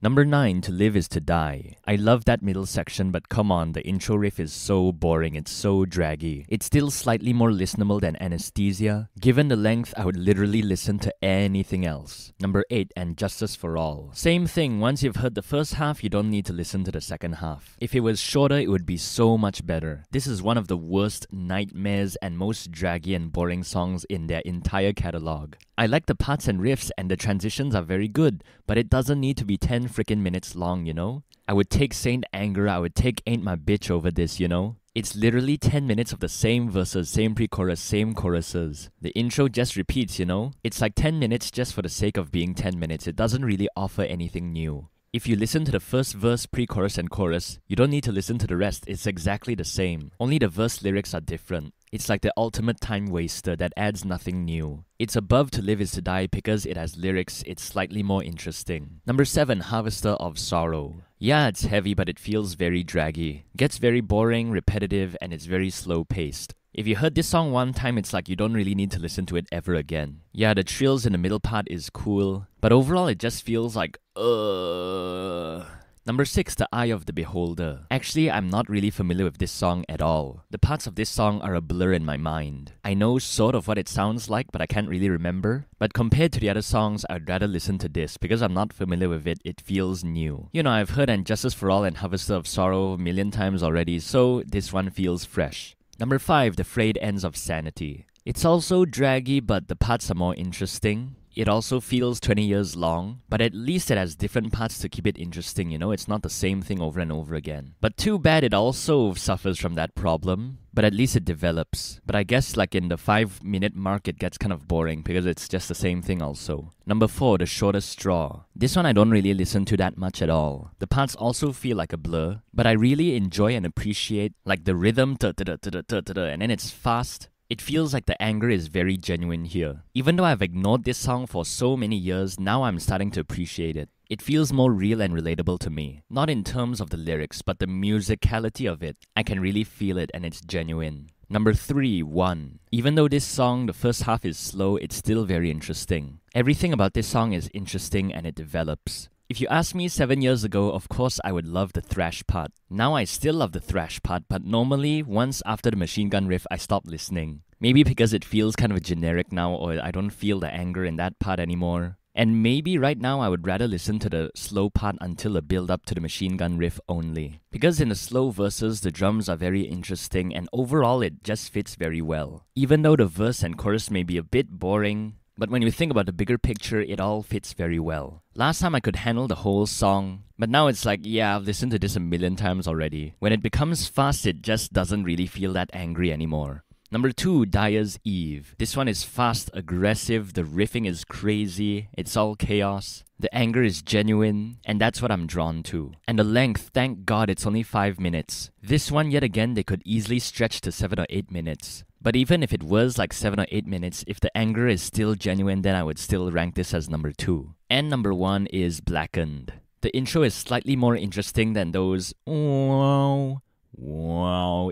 Number 9, To Live Is To Die. I love that middle section, but come on, the intro riff is so boring, it's so draggy. It's still slightly more listenable than Anesthesia. Given the length, I would literally listen to anything else. Number 8, And Justice For All. Same thing, once you've heard the first half, you don't need to listen to the second half. If it was shorter, it would be so much better. This is one of the worst nightmares and most draggy and boring songs in their entire catalog. I like the parts and riffs and the transitions are very good, but it doesn't need to be 10 freaking minutes long, you know? I would take Saint Anger, I would take Ain't My Bitch over this, you know? It's literally 10 minutes of the same verses, same pre-chorus, same choruses. The intro just repeats, you know? It's like 10 minutes just for the sake of being 10 minutes. It doesn't really offer anything new. If you listen to the first verse, pre-chorus and chorus, you don't need to listen to the rest. It's exactly the same. Only the verse lyrics are different. It's like the ultimate time waster that adds nothing new. It's above To Live Is To Die because it has lyrics, it's slightly more interesting. Number 7, Harvester of Sorrow. Yeah, it's heavy but it feels very draggy. Gets very boring, repetitive, and it's very slow paced. If you heard this song one time, it's like you don't really need to listen to it ever again. Yeah, the trills in the middle part is cool, but overall it just feels like, Number 6, The Eye of the Beholder. Actually, I'm not really familiar with this song at all. The parts of this song are a blur in my mind. I know sort of what it sounds like, but I can't really remember. But compared to the other songs, I'd rather listen to this because I'm not familiar with it, it feels new. You know, I've heard And Justice For All and Harvester of Sorrow a million times already, so this one feels fresh. Number 5, The Frayed Ends of Sanity. It's also draggy, but the parts are more interesting. It also feels 20 years long, but at least it has different parts to keep it interesting, you know? It's not the same thing over and over again. But too bad it also suffers from that problem, but at least it develops. But I guess like in the 5-minute mark, it gets kind of boring because it's just the same thing also. Number 4, The Shortest Straw. This one I don't really listen to that much at all. The parts also feel like a blur, but I really enjoy and appreciate like the rhythm, and then it's fast. It feels like the anger is very genuine here. Even though I've ignored this song for so many years, now I'm starting to appreciate it. It feels more real and relatable to me. Not in terms of the lyrics, but the musicality of it. I can really feel it and it's genuine. Number 3, One. Even though this song, the first half is slow, it's still very interesting. Everything about this song is interesting and it develops. If you asked me 7 years ago, of course I would love the thrash part. Now I still love the thrash part, but normally, once after the machine gun riff, I stop listening. Maybe because it feels kind of generic now, or I don't feel the anger in that part anymore. And maybe right now I would rather listen to the slow part until the build up to the machine gun riff only. Because in the slow verses, the drums are very interesting and overall it just fits very well. Even though the verse and chorus may be a bit boring, but when you think about the bigger picture, it all fits very well. Last time I could handle the whole song, but now it's like, yeah, I've listened to this a million times already. When it becomes fast, it just doesn't really feel that angry anymore. Number 2, Dyer's Eve. This one is fast, aggressive, the riffing is crazy, it's all chaos. The anger is genuine, and that's what I'm drawn to. And the length, thank God it's only 5 minutes. This one, yet again, they could easily stretch to 7 or 8 minutes. But even if it was like 7 or 8 minutes, if the anger is still genuine, then I would still rank this as number 2. And number 1 is Blackened. The intro is slightly more interesting than those wow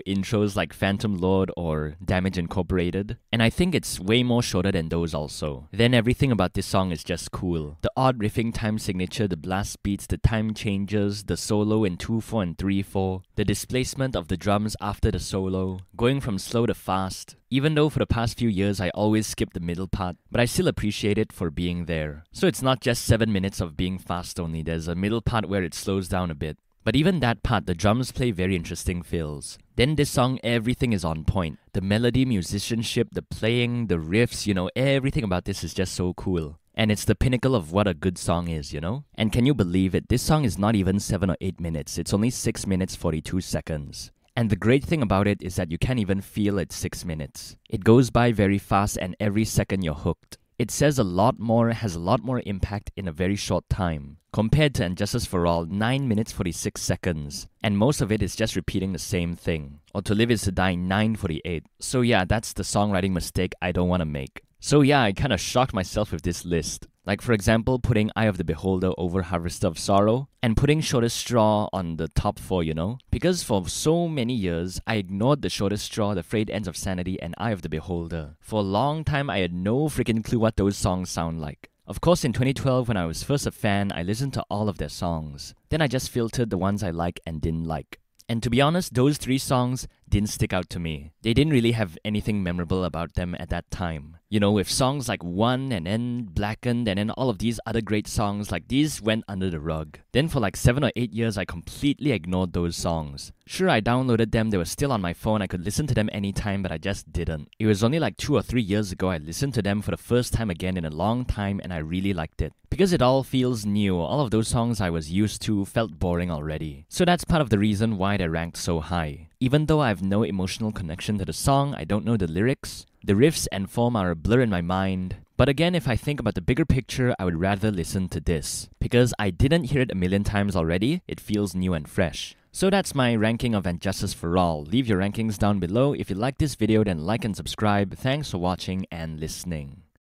intros like Phantom Lord or Damage Incorporated, and I think it's way more shorter than those also. Then everything about this song is just cool. The odd riffing time signature, the blast beats, the time changes, the solo in 2/4 and 3/4, the displacement of the drums after the solo, going from slow to fast. Even though for the past few years I always skip the middle part, but I still appreciate it for being there. So it's not just 7 minutes of being fast only, there's a middle part where it slows down a bit. But even that part, the drums play very interesting fills. Then this song, everything is on point. The melody, musicianship, the playing, the riffs, you know, everything about this is just so cool. And it's the pinnacle of what a good song is, you know? And can you believe it? This song is not even 7 or 8 minutes. It's only 6 minutes 42 seconds. And the great thing about it is that you can't even feel it's 6 minutes. It goes by very fast and every second you're hooked. It says a lot more, has a lot more impact in a very short time. Compared to And Justice For All, 9 minutes 46 seconds. And most of it is just repeating the same thing. Or To Live Is To Die, 9:48. So yeah, that's the songwriting mistake I don't want to make. So yeah, I kind of shocked myself with this list. Like for example, putting Eye of the Beholder over Harvester of Sorrow, and putting Shortest Straw on the top 4, you know? Because for so many years, I ignored the Shortest Straw, the Frayed Ends of Sanity, and Eye of the Beholder. For a long time, I had no freaking clue what those songs sound like. Of course, in 2012, when I was first a fan, I listened to all of their songs. Then I just filtered the ones I like and didn't like. And to be honest, those 3 songs didn't stick out to me. They didn't really have anything memorable about them at that time. You know, with songs like One and then Blackened and then all of these other great songs, like these went under the rug. Then for like 7 or 8 years, I completely ignored those songs. Sure, I downloaded them, they were still on my phone, I could listen to them anytime, but I just didn't. It was only like 2 or 3 years ago I listened to them for the first time again in a long time and I really liked it. Because it all feels new, all of those songs I was used to felt boring already. So that's part of the reason why they ranked so high. Even though I have no emotional connection to the song, I don't know the lyrics, the riffs and form are a blur in my mind. But again, if I think about the bigger picture, I would rather listen to this. Because I didn't hear it a million times already, it feels new and fresh. So that's my ranking of And Justice for All. Leave your rankings down below. If you like this video, then like and subscribe. Thanks for watching and listening.